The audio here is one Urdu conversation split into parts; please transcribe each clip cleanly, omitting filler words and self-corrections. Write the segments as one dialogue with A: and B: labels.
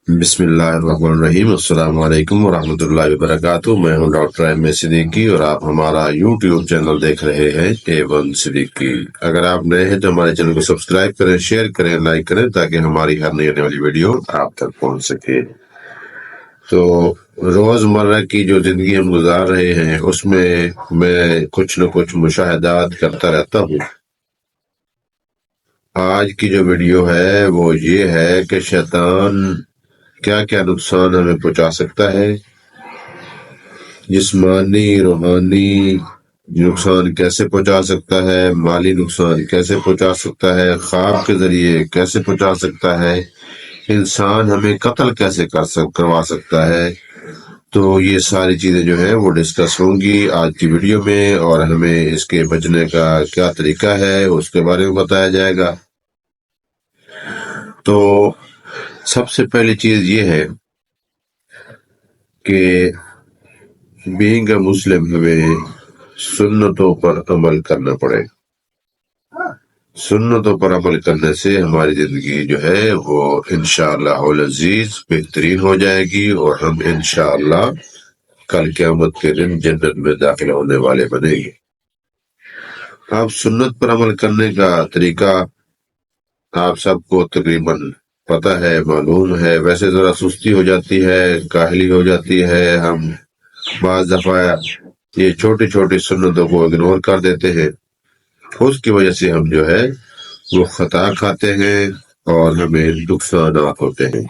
A: بسم اللہ الرحمن الرحیم۔ السلام علیکم ورحمۃ اللہ وبرکاتہ۔ میں ہوں ڈاکٹر ایم اے صدیقی اور آپ ہمارا یوٹیوب چینل دیکھ رہے ہیں A1 صدیقی۔ اگر آپ نئے ہیں تو ہمارے چینل کو سبسکرائب کریں، شیئر کریں، لائک کریں تاکہ ہماری ہر نئی آنے والی ویڈیو آپ تک پہنچ سکے۔ تو روزمرہ کی جو زندگی ہم گزار رہے ہیں اس میں کچھ نہ کچھ مشاہدات کرتا رہتا ہوں۔ آج کی جو ویڈیو ہے وہ یہ ہے کہ شیطان کیا کیا نقصان ہمیں پہنچا سکتا ہے، جسمانی روحانی نقصان کیسے پہنچا سکتا ہے، مالی نقصان کیسے پہنچا سکتا ہے، خواب کے ذریعے کیسے پہنچا سکتا ہے، انسان ہمیں قتل کیسے کروا سکتا ہے۔ تو یہ ساری چیزیں جو ہیں وہ ڈسکس ہوں گی آج کی ویڈیو میں، اور ہمیں اس کے بچنے کا کیا طریقہ ہے اس کے بارے میں بتایا جائے گا۔ تو سب سے پہلی چیز یہ ہے کہ بینگ اے مسلم ہمیں سنتوں پر عمل کرنا پڑے۔ سنتوں پر عمل کرنے سے ہماری زندگی جو ہے وہ انشاءاللہ العزیز بہترین ہو جائے گی، اور ہم انشاءاللہ کل قیامت کے دن جنت میں داخل ہونے والے بنے گے۔ اب سنت پر عمل کرنے کا طریقہ آپ سب کو تقریباً پتہ ہے، معلوم ہے۔ ویسے ذرا سستی ہو جاتی ہے، کاہلی ہو جاتی ہے، ہم بعض دفعہ یہ چھوٹی چھوٹی سنتوں کو اگنور کر دیتے ہیں، اس کی وجہ سے ہم جو ہے وہ خطا کھاتے ہیں اور ہمیں نقصانات ہوتے ہیں۔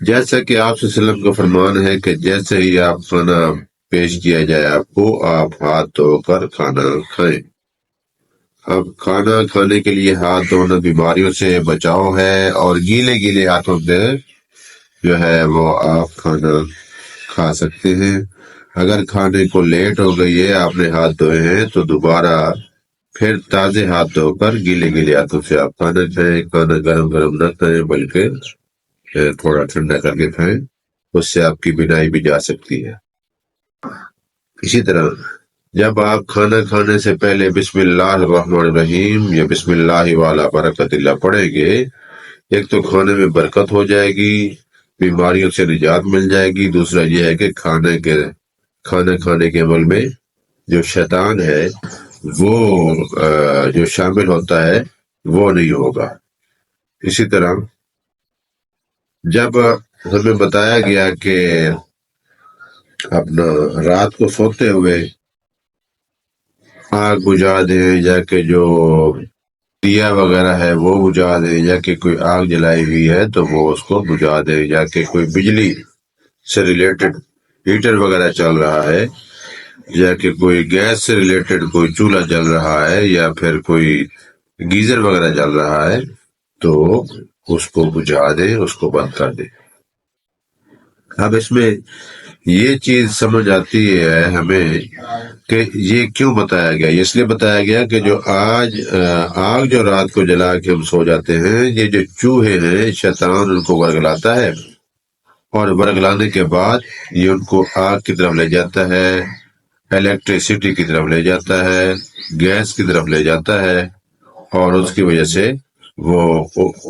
A: جیسا کہ آپ صلی اللہ علیہ وسلم کا فرمان ہے کہ جیسے ہی آپ کھانا پیش کیا جائے آپ کو، آپ ہاتھ دھو کر کھانا کھائیں۔ اب کھانا کھانے کے لیے ہاتھ دھونا بیماریوں سے بچاؤ ہے، اور گیلے ہاتھوں سے جو ہے وہ آپ کھانا کھا سکتے ہیں۔ اگر کھانے کو لیٹ ہو گئی ہے، آپ نے ہاتھ دھوئے ہیں، تو دوبارہ پھر تازے ہاتھ دھو کر گیلے ہاتھوں سے آپ کھانا کھائیں۔ کھانا گرم نہ کھائیں بلکہ تھوڑا ٹھنڈا کر کے کھائیں، اس سے آپ کی بینائی بھی جا سکتی ہے۔ اسی طرح جب آپ کھانا کھانے سے پہلے بسم اللہ الرحمن الرحیم یا بسم اللہ والا برکت اللہ پڑھیں گے، ایک تو کھانے میں برکت ہو جائے گی، بیماریوں سے نجات مل جائے گی۔ دوسرا یہ ہے کہ کھانا کھانے کے عمل میں جو شیطان ہے وہ جو شامل ہوتا ہے وہ نہیں ہوگا۔ اسی طرح جب ہمیں بتایا گیا کہ اپنا رات کو سوتے ہوئے آگ بجھا دیں، یا کہ جو دیا وغیرہ ہے وہ بجھا دیں، یا کہ کوئی آگ جلائی ہوئی ہے تو وہ اس کو بجھا دیں، یا کہ کوئی بجلی سے ریلیٹڈ ہیٹر وغیرہ چل رہا ہے، یا کہ کوئی گیس سے ریلیٹڈ کوئی چولہا چل رہا ہے، یا پھر کوئی گیزر وغیرہ چل رہا ہے، تو اس کو بجھا دیں، اس کو بند کر دیں۔ اب اس میں یہ چیز سمجھ آتی ہے ہمیں کہ یہ کیوں بتایا گیا۔ اس لیے بتایا گیا کہ جو آگ جو رات کو جلا کے ہم سو جاتے ہیں، یہ جو چوہے ہیں شیطان ان کو ورگلاتا ہے، اور ورگلانے کے بعد یہ ان کو آگ کی طرف لے جاتا ہے، الیکٹریسٹی کی طرف لے جاتا ہے، گیس کی طرف لے جاتا ہے، اور اس کی وجہ سے وہ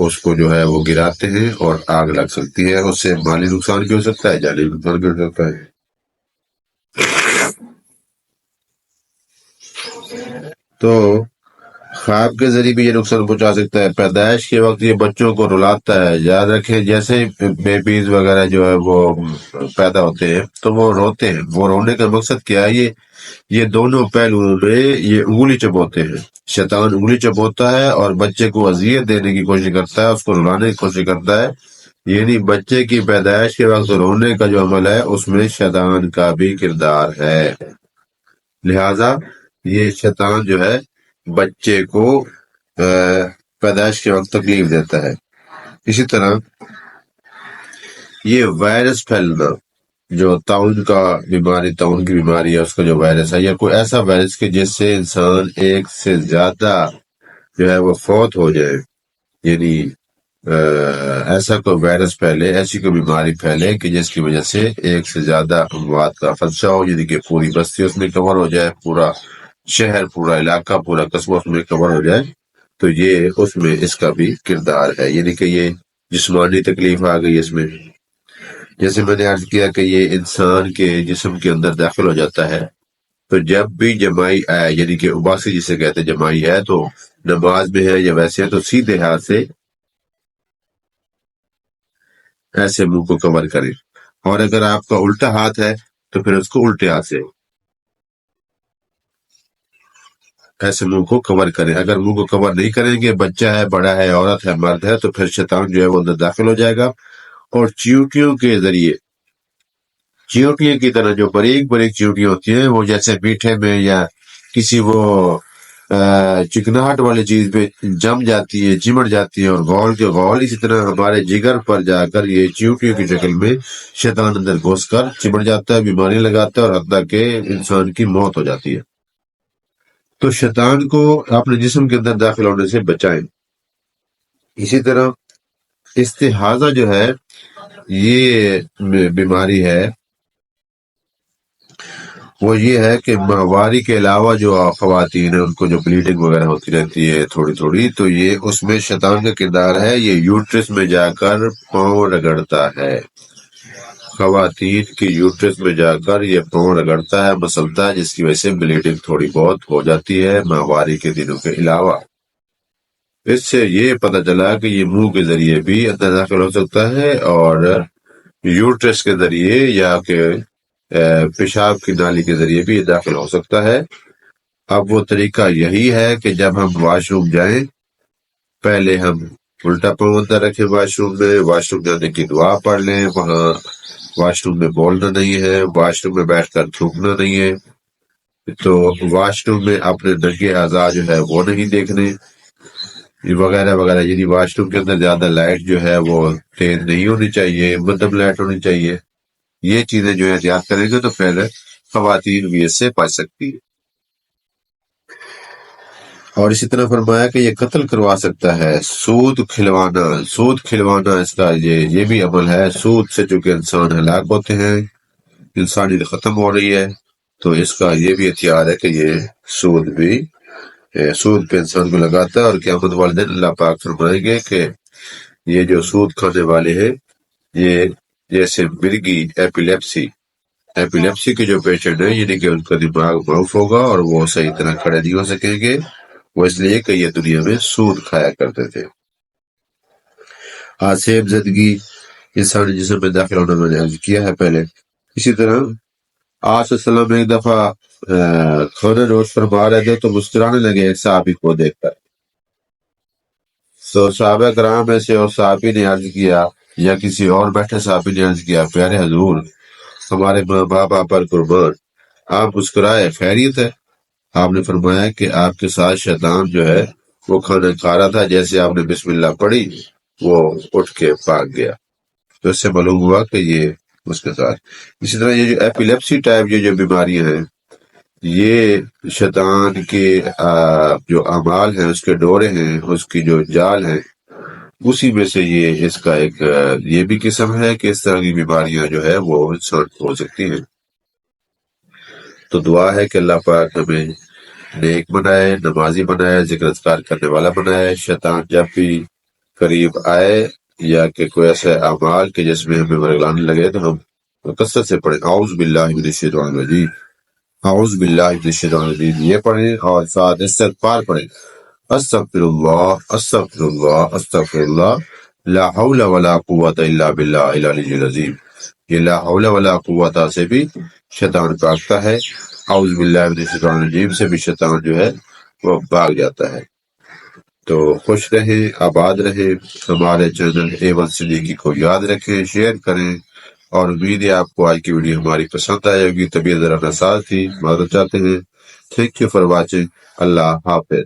A: اس کو جو ہے وہ گراتے ہیں اور آگ لگ سکتی ہے۔ اس سے مالی نقصان بھی ہو سکتا ہے، جانی نقصان بھی ہو سکتا ہے۔ تو خواب کے ذریعے بھی یہ نقصان پہنچا سکتا ہے۔ پیدائش کے وقت یہ بچوں کو رلاتا ہے۔ یاد رکھیں جیسے بیبیز وغیرہ جو ہے وہ پیدا ہوتے ہیں تو وہ روتے ہیں۔ وہ رونے کا مقصد کیا ہے؟ یہ دونوں پہلو میں یہ انگلی چبوتے ہیں۔ شیطان انگلی چبوتا ہے اور بچے کو اذیت دینے کی کوشش کرتا ہے، اس کو رلانے کی کوشش کرتا ہے۔ یعنی بچے کی پیدائش کے وقت رونے کا جو عمل ہے اس میں شیطان کا بھی کردار ہے۔ لہذا یہ شیطان جو ہے بچے کو پیدائش کے وقت تکلیف دیتا ہے۔ اسی طرح یہ وائرس پھیلنا، جو طاعون کی بیماری ہے، اس کا جو وائرس ہے، یا کوئی ایسا وائرس کہ جس سے انسان ایک سے زیادہ جو ہے وہ فوت ہو جائے، یعنی ایسا کوئی وائرس پھیلے، ایسی کوئی بیماری پھیلے کہ جس کی وجہ سے ایک سے زیادہ اموات کا خدشہ ہو، یعنی کہ پوری بستی اس میں کور ہو جائے، پورا شہر، پورا علاقہ، پورا قصبہ اس میں کور ہو جائے، تو یہ اس میں اس کا بھی کردار ہے۔ یعنی کہ یہ جسمانی تکلیف آ گئی اس میں، جیسے میں نے عرض کیا کہ یہ انسان کے جسم کے اندر داخل ہو جاتا ہے، تو جب بھی جمائی آئے یعنی کہ اباسی جسے کہتے ہیں جمائی ہے، تو نماز میں ہے یا ویسے ہے تو سیدھے ہاتھ سے ایسے منہ کو کور کریں، اور اگر آپ کا الٹا ہاتھ ہے تو پھر اس کو الٹے ہاتھ سے ایسے منہ کو کور کریں۔ اگر منہ کو کور نہیں کریں گے، بچہ ہے، بڑا ہے، عورت ہے، مرد ہے، تو پھر شیطان جو ہے وہ اندر داخل ہو جائے گا، اور چیونٹیوں کے ذریعے، چیونٹیوں کی طرح جو باریک باریک چیونٹیاں ہوتی ہیں، وہ جیسے میٹھے میں یا کسی وہ چکناہٹ والی چیز پہ جم جاتی ہے، چمٹ جاتی ہے، اور غول کے غول اسی طرح ہمارے جگر پر جا کر یہ چیونٹیوں کی شکل میں شیطان اندر گھس کر چمٹ جاتا ہے، بیماری لگاتا ہے، اور حتیٰ کہ انسان کی موت ہو جاتی ہے۔ تو شیطان کو اپنے جسم کے اندر داخل ہونے سے بچائیں۔ اسی طرح استحاضہ جو ہے یہ بیماری ہے، وہ یہ ہے کہ ماہواری کے علاوہ جو خواتین ہیں ان کو جو بلیڈنگ وغیرہ ہوتی رہتی ہے تھوڑی تھوڑی، تو یہ اس میں شیطان کا کردار ہے، یہ یوٹرس میں جا کر پاؤں رگڑتا ہے، خواتین کی یوٹرس میں جا کر یہ پاؤں رگڑتا ہے، مسلتا ہے، جس کی وجہ سے بلیڈنگ تھوڑی بہت ہو جاتی ہے ماہواری کے دنوں کے علاوہ۔ اس سے یہ پتہ چلا کہ یہ منہ کے ذریعے بھی اندر داخل ہو سکتا ہے، اور یوٹرس کے ذریعے یا کہ پیشاب کی نالی کے ذریعے بھی یہ داخل ہو سکتا ہے۔ اب وہ طریقہ یہی ہے کہ جب ہم واش روم جائیں، پہلے ہم الٹا پاؤں اندر رکھیں، واش روم جانے کی دعا پڑھ لیں، وہاں واش روم میں بولنا نہیں ہے، واش روم میں بیٹھ کر تھوکنا نہیں ہے، تو واش روم میں اپنے ننگے اعضاء جو ہے وہ نہیں دیکھنے وغیرہ وغیرہ، یعنی واش روم کے اندر زیادہ لائٹ جو ہے وہ تیز نہیں ہونی چاہیے، مدھم لائٹ ہونی چاہیے۔ یہ چیزیں جو ہے احتیاط کریں گے تو پھر خواتین بھی اس سے بچ سکتی ہے۔ اور اسی طرح فرمایا کہ یہ قتل کروا سکتا ہے، سود کھلوانا اس کا یہ بھی عمل ہے۔ سود سے چونکہ انسان ہلاک ہوتے ہیں، انسانیت ختم ہو رہی ہے، تو اس کا یہ بھی ہتھیار ہے کہ یہ سود پہ انسان کو لگاتا ہے، اور قیامت والے دن اللہ پاک فرمائیں گے کہ یہ جو سود کھانے والے ہیں، یہ جیسے مرگی ایپیلیپسی کے جو پیشنٹ ہیں، یعنی کہ ان کا دماغ معاف ہوگا اور وہ صحیح طرح کھڑے نہیں ہو سکیں گے، وہ اس لیے کہ یہ دنیا میں سود کھایا کرتے تھے۔ آسیب زدگی انسانی جسم میں داخل ہونا میں نے عرض کیا ہے پہلے۔ اسی طرح آج وسلم ایک دفعہ کھانا نوش فرما رہے تھے تو مسکرانے لگے ایک صحابی کو دیکھ کر، تو صحابہ کرام میں سے اور صحابی نے عرض کیا، یا کسی اور بیٹھے صحابی نے عرض کیا، پیارے حضور، ہمارے ماں باپ آپ پر قربان، آپ مسکرائے، خیریت ہے؟ آپ نے فرمایا کہ آپ کے ساتھ شیطان جو ہے وہ کھانا کھا رہا تھا، جیسے آپ نے بسم اللہ پڑھی وہ اٹھ کے بھاگ گیا، تو اس سے معلوم ہوا کہ یہ اس کے ساتھ۔ اسی طرح یہ جو ایپیلیپسی ٹائپ یہ جو بیماریاں ہیں، یہ شیطان کے جو اعمال ہیں، اس کے ڈورے ہیں، اس کی جو جال ہیں، اسی میں سے یہ اس کا ایک یہ بھی قسم ہے کہ اس طرح کی بیماریاں جو ہے وہ انسان کو ہو سکتی ہیں۔ تو دعا ہے کہ اللہ پاک ہمیں نیک بنائے، نمازی بنائے، ذکر اذکار کرنے والا بنائے۔ شیطان جب بھی قریب آئے یا کہ کوئی ایسے اعمال کے جس میں ہمیں ورگلانے لگے تو ہم کثرت سے پڑھیں اعوذ باللہ من الشیطان الرجیم، اعوذ باللہ من الشیطان الرجیم، یہ پڑھیں، اور ساتھ استغفار پڑھیں، استغفر اللہ استغفر اللہ استغفر اللہ، لا حول ولا قوت الا باللہ العلی العظیم۔ یہ لا حول ولا قوت سے بھی شیطان بھاگتا ہے، اعوذ باللہ من الشیطان الرجیم سے بھی شیطان جو ہے وہ بھاگ جاتا ہے۔ تو خوش رہیں، آباد رہیں، ہمارے چینل A1 صدیقی کو یاد رکھیں، شیئر کریں، اور امید ہے آپ کو آج کی ویڈیو ہماری پسند آئے ہوگی۔ طبیعت ذرا ناساز تھی، معذرت چاہتے ہیں۔ Thank you for watching. اللہ حافظ۔